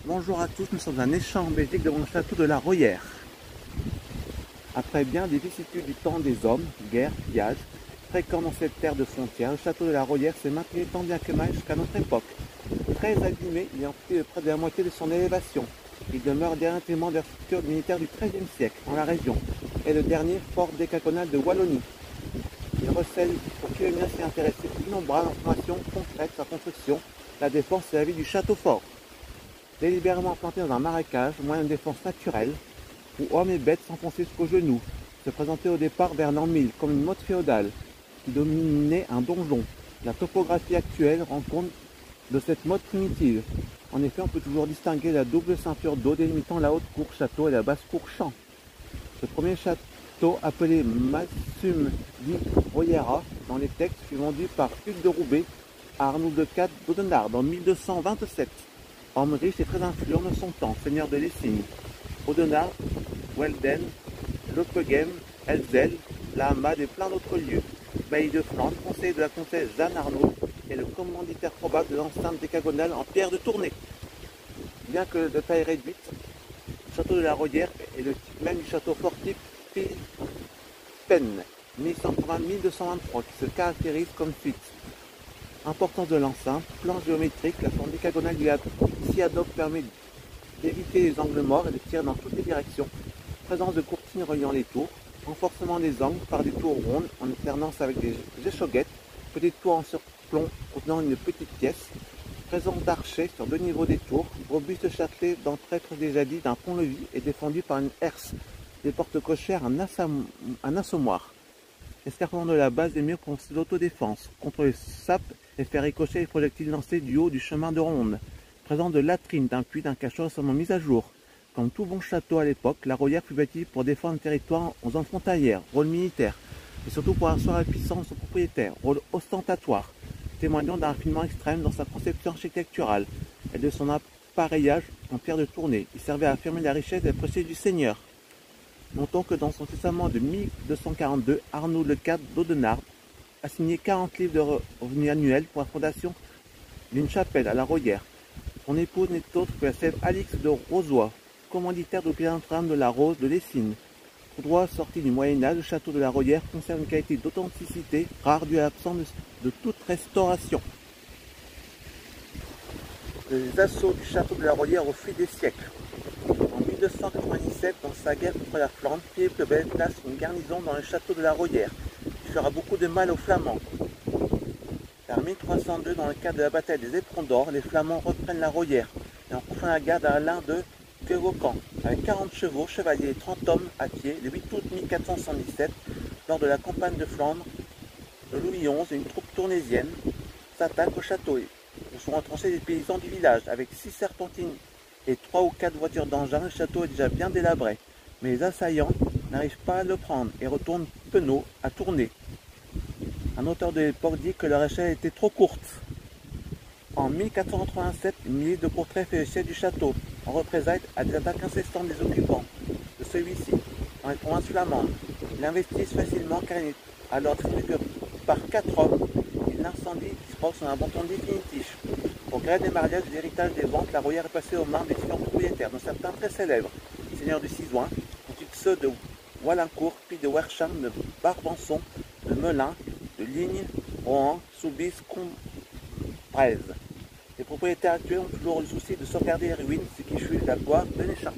Bonjour à tous, nous sommes à Néchamps en Belgique devant le château de la Royère. Après bien des vicissitudes du temps des hommes, guerre, pillage, fréquents dans cette terre de frontières, le château de la Royère s'est maintenu tant bien que mal jusqu'à notre époque. Très abîmé, il a pris près de la moitié de son élévation. Il demeure dernier témoin de la structure militaire du XIIIe siècle dans la région et le dernier fort décagonal de Wallonie. Il recèle, pour qui veut bien s'y intéresser, d'innombrables informations concrètes sur la construction, la défense et la vie du château fort. Délibérément planté dans un marécage, moyen de défense naturelle, où hommes et bêtes s'enfonçaient jusqu'aux genoux, se présentait au départ vers l'an 1000 comme une motte féodale qui dominait un donjon. La topographie actuelle rend compte de cette motte primitive. En effet, on peut toujours distinguer la double ceinture d'eau délimitant la haute cour château et la basse cour champ. Ce premier château, appelé Massum di Royera dans les textes, fut vendu par Hugues de Roubaix à Arnould IV d'Audenarde en 1227. Homme riche et très influent de son temps, seigneur de Lessing, Audenarde, Welden, Lopegem, Elzel, La Hamade et plein d'autres lieux. Bailli de Flandre, conseiller de la comtesse Jeanne Arnaud et le commanditaire probable de l'enceinte décagonale en pierre de Tournai. Bien que de taille réduite, le château de la Royère est le type même du château fortifié Pen, 1180-1223, qui se caractérise comme suite. Importance de l'enceinte, plan géométrique, la forme décagonale du Siadoc permet d'éviter les angles morts et de tirer dans toutes les directions. Présence de courtines reliant les tours, renforcement des angles par des tours rondes en alternance avec des échauguettes, petites tours en surplomb contenant une petite pièce, présence d'archers sur deux niveaux des tours, robuste châtelet d'entr'être déjà dit d'un pont-levis et défendu par une herse, des portes cochères, un assommoir. Escarpement de la base des murs pour l'autodéfense, contre les sapes et faire ricocher les projectiles lancés du haut du chemin de ronde. Présence de latrines, d'un puits, d'un cachot récemment mis à jour. Comme tout bon château à l'époque, la Royère fut bâtie pour défendre le territoire en zone frontalière, rôle militaire, et surtout pour asseoir la puissance de son propriétaire, rôle ostentatoire, témoignant d'un raffinement extrême dans sa conception architecturale et de son appareillage en pierre de Tournai. Il servait à affirmer la richesse et la prestige du seigneur. Notons que dans son testament de 1242, Arnaud IV d'Audenarde a signé 40 livres de revenus annuels pour la fondation d'une chapelle à la Royère. Son épouse n'est autre que la célèbre Alix de Rozoy, commanditaire de l'hôpital Notre-Dame de la Rose de Lessines. Tout droit sorti du Moyen-Âge, le château de la Royère conserve une qualité d'authenticité rare due à l'absence de toute restauration. Les assauts du château de la Royère au fil des siècles. En 1297, dans sa guerre contre la Flandre, Philippe le Bel place une garnison dans le château de la Royère, qui fera beaucoup de mal aux Flamands. Vers 1302, dans le cadre de la bataille des Éperons d'Or, les Flamands reprennent la Royère et en confient la garde à Alain de Quevaucamp. Avec 40 chevaux, chevaliers et 30 hommes à pied, le 8 août 1417, lors de la campagne de Flandre, de Louis XI et une troupe tournaisienne s'attaquent au château où sont retranchés les paysans du village. Avec 6 serpentines et 3 ou 4 voitures d'engins, le château est déjà bien délabré. Mais les assaillants n'arrivent pas à le prendre et retournent penauds à Tournai. Un auteur de l'époque dit que leur échelle était trop courte. En 1487, une milice de Courtrai fait le siège du château, en représailles à des attaques incessantes des occupants de celui-ci, dans les provinces flamandes. Ils l'investissent facilement car il est alors distribué que par 4 hommes. Il l'incendie dispose son abandon définitif. Au gré des mariages et de l'héritage des ventes, la Royère est passée aux mains des différents propriétaires, dont certains très célèbres, seigneurs du Cisoin, ensuite ceux de Wallincourt, puis de Wersham, de Barbançon, de Melun, de Ligne, Rohan, Soubise, Combrèze. Les propriétaires actuels ont toujours le souci de sauvegarder les ruines, ce qui fut la gloire de Néchamps.